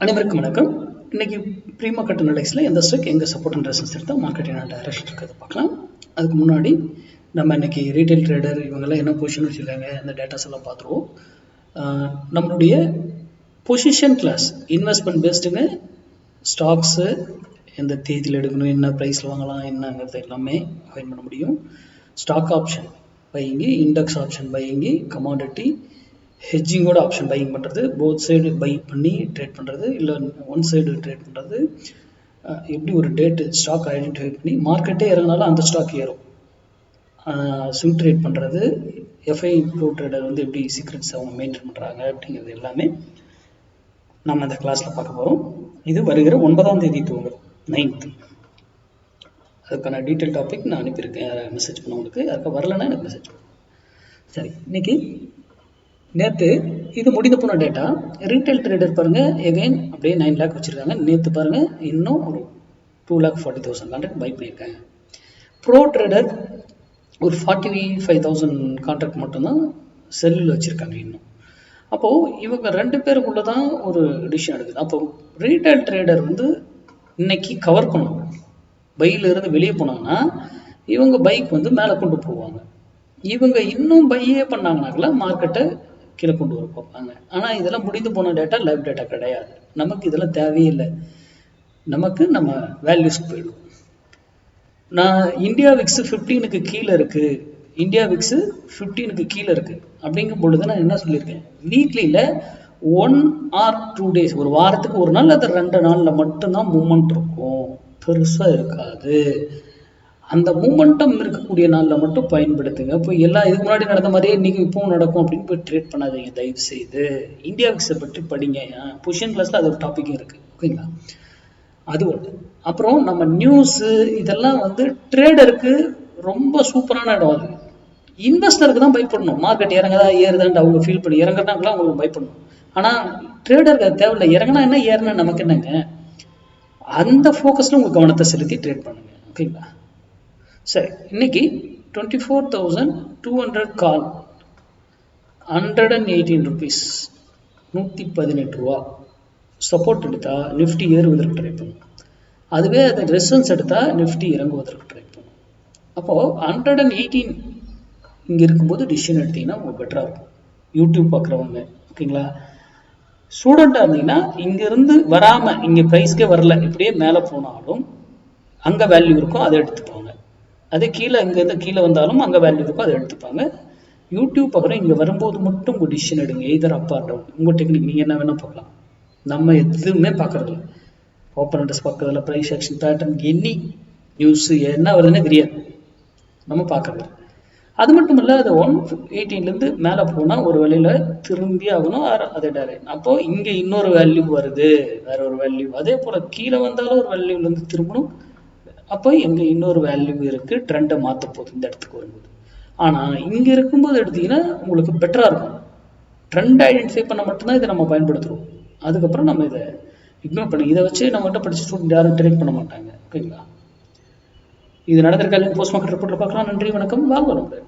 அனைவருக்கும் வணக்கம். இன்னைக்கு ப்ரீ மார்க்கெட் அனலைஸில் எந்த ஸ்டாக் எங்கே சப்போர்ட் அண்ட் ரெசிஸ்டன்ஸ் எடுத்தால் மார்க்கெட் என்ன டைரக்ஷன் இருக்கிறத பார்க்கலாம். அதுக்கு முன்னாடி நம்ம இன்னைக்கு ரீட்டைல் ட்ரேடர் இவங்கெல்லாம் என்ன பொசிஷன் வச்சுருக்காங்க அந்த டேட்டாஸ் எல்லாம் பார்த்துருவோம். நம்மளுடைய பொசிஷன் கிளாஸ் இன்வெஸ்ட்மெண்ட் பேஸ்டுங்க ஸ்டாக்ஸு எந்த தேதியில் எடுக்கணும், என்ன ப்ரைஸில் வாங்கலாம், என்னங்கிறது எல்லாமே ஃபைன் பண்ண முடியும். Stock option buying, index option buying, commodity ஹெட்ஜிங்கோட ஆப்ஷன் பையிங் பண்ணுறது, போத் சைடு பை பண்ணி ட்ரேட் பண்ணுறது, இல்லை ஒன் சைடு ட்ரேட் பண்ணுறது, எப்படி ஒரு டேட்டு ஸ்டாக் ஐடென்டிஃபை பண்ணி மார்க்கெட்டே இறங்கினாலும் அந்த ஸ்டாக் ஏறும், ஸ்விங் ட்ரேட் பண்ணுறது, எஃப்ஐ ப்ரோ ட்ரேடர் வந்து எப்படி சீக்ரெட்ஸ் அவங்க மெயின்டைன் பண்ணுறாங்க அப்படிங்கிறது எல்லாமே நம்ம அந்த கிளாஸில் பார்க்க போகிறோம். இது வருகிற 9ஆம் தேதி துவங்கும் 9th. அதுக்கான டீட்டெயில் டாபிக் நான் அனுப்பியிருக்கேன், மெசேஜ் பண்ண உங்களுக்கு. அதுக்கு வரலன்னா எனக்கு மெசேஜ் பண்ணுங்க. சரி, இன்னைக்கு நேற்று இது முடிந்து போன டேட்டா. ரீட்டைல் ட்ரேடர் பாருங்க எகைன் அப்படியே 9 lakh வச்சிருக்காங்க. நேற்று பாருங்க இன்னும் ஒரு 2,40,000 கான்ட்ராக்ட் பை பண்ணியிருக்காங்க. ப்ரோ ட்ரேடர் ஒரு 45,000 கான்ட்ராக்ட் மட்டும்தான் செல்லில் வச்சிருக்காங்க இன்னும். அப்போது இவங்க 2 பேருக்குள்ள தான் ஒரு டிசிஷன் எடுக்குது. அப்போ ரீட்டைல் ட்ரேடர் வந்து இன்னைக்கு கவர் பண்ணுவாங்க. பையில இருந்து வெளியே போனாங்கன்னா இவங்க பைக் வந்து மேலே கொண்டு போவாங்க. இவங்க இன்னும் பையே பண்ணாங்கனாக்கல மார்க்கெட்டை கீழே கொண்டு வர பார்ப்பாங்க. ஆனால் இதெல்லாம் முடிந்து போன டேட்டா லைவ் டேட்டா கிடையாது. நமக்கு இதெல்லாம் தேவையே இல்லை. நமக்கு நம்ம வேல்யூஸ்க்கு போயிடும். நான் இந்தியா விக்ஸ் 15க்கு கீழே இருக்குது, இந்தியா விக்ஸ் 15க்கு கீழே இருக்குது அப்படிங்கும் பொழுது நான் என்ன சொல்லியிருக்கேன், வீக்லியில் 1 or 2 days, ஒரு வாரத்துக்கு ஒரு நாள் அது 2 நாளில் மட்டும்தான் மூமெண்ட் இருக்கும், பெருசாக இருக்காது. அந்த மூமெண்டம் இருக்கக்கூடிய நாளில் மட்டும் பயன்படுத்துங்க. இப்போ எல்லாம் இதுக்கு முன்னாடி நடந்த மாதிரியே இன்றைக்கி இப்பவும் நடக்கும் அப்படின்னு போய் ட்ரேட் பண்ணாதீங்க தயவு செய்து. இந்தியா விக்ஸை பற்றி படிங்க. பொசிஷன் கிளாஸில் அது ஒரு டாப்பிக்கும் இருக்குது, ஓகேங்களா? அது ஒன்று. அப்புறம் நம்ம நியூஸு இதெல்லாம் வந்து ட்ரேடருக்கு ரொம்ப சூப்பரான இடம். அது இன்வெஸ்டருக்கு தான் பயப்படணும். மார்க்கெட் இறங்குதா ஏறுதான்னு அவங்க ஃபீல் பண்ணி இறங்குறதாங்கலாம் அவங்களுக்கு பயப்படணும். ஆனால் ட்ரேடருக்கு அது தேவையில்லை. இறங்கினா என்ன ஏறினா நமக்கு என்னங்க, அந்த ஃபோக்கஸில் உங்கள் கவனத்தை செலுத்தி ட்ரேட் பண்ணுங்க, ஓகேங்களா? சரி, இன்னைக்கு 24,200 கால், 118 rupees, 118 ரூபா சப்போர்ட் எடுத்தா நிஃப்டி ஏறுவதற்கு ட்ரை பண்ணும். அதுவே அதை ரெசிஸ்டன்ஸ் எடுத்தா நிஃப்டி இறங்குவதற்கு ட்ரை பண்ணும். அப்போது 118 இங்கே இருக்கும்போது டிசிஷன் எடுத்தீங்கன்னா உங்களுக்கு பெட்டராக இருக்கும். யூடியூப் பார்க்குறவங்க, ஓகேங்களா? ஸ்டூடெண்ட்டாக இருந்தீங்கன்னா இங்கேருந்து வராமல் இங்கே ப்ரைஸ்க்கே வரல, இப்படியே மேலே போனாலும் அங்கே வேல்யூ இருக்கும், அதை எடுத்துப்பாங்க. அதே கீழே இங்கேருந்து கீழே வந்தாலும் அங்கே வேல்யூ இருக்கும், அதை எடுத்துப்பாங்க. யூடியூப் பார்க்குறோம், இங்கே வரும்போது மட்டும் உங்கள் டிசிஷன் எடுங்க. எய்தர் அப் ஆர் டவுன், உங்கள் டெக்னிக் நீங்கள் என்ன வேணால் பார்க்கலாம். நம்ம எதுவுமே பார்க்குறது ஓப்பன் இன்ட்ரெஸ்ட் பார்க்கறதில்ல, price action pattern, any news என்ன வருதுன்னே தெரியாது, நம்ம பார்க்குறது. அது மட்டும் இல்லை, அது 118லேருந்து மேலே போனால் ஒரு வேலையில் திரும்பி ஆகணும், அதே டைரக்ட். அப்போது இங்கே இன்னொரு வேல்யூ வருது, வேற ஒரு வேல்யூ. அதே போல் கீழே வந்தாலும் ஒரு வேல்யூலேருந்து திரும்பணும். அப்போ எங்கே இன்னொரு வேல்யூ இருக்குது, ட்ரெண்டை மாற்ற போகுது இந்த இடத்துக்கு வரும்போது. ஆனால் இங்கே இருக்கும்போது எடுத்தீங்கன்னா உங்களுக்கு பெட்டராக இருக்கும். ட்ரெண்ட் ஐடென்டிஃபை பண்ண மட்டும்தான் இதை நம்ம பயன்படுத்துகிறோம். அதுக்கப்புறம் நம்ம இதை இக்னோர் பண்ணி இதை வச்சு நம்மகிட்ட படிச்சு ஸ்டூடெண்ட் யாரும் ட்ரேட் பண்ண மாட்டாங்க, ஓகேங்களா? இது நடந்திருக்காங்க போஸ்ட் மார்க்கெட் ரிப்போர்ட்டில் பார்க்கலாம். நன்றி, வணக்கம், வாழ்வளமுடன்.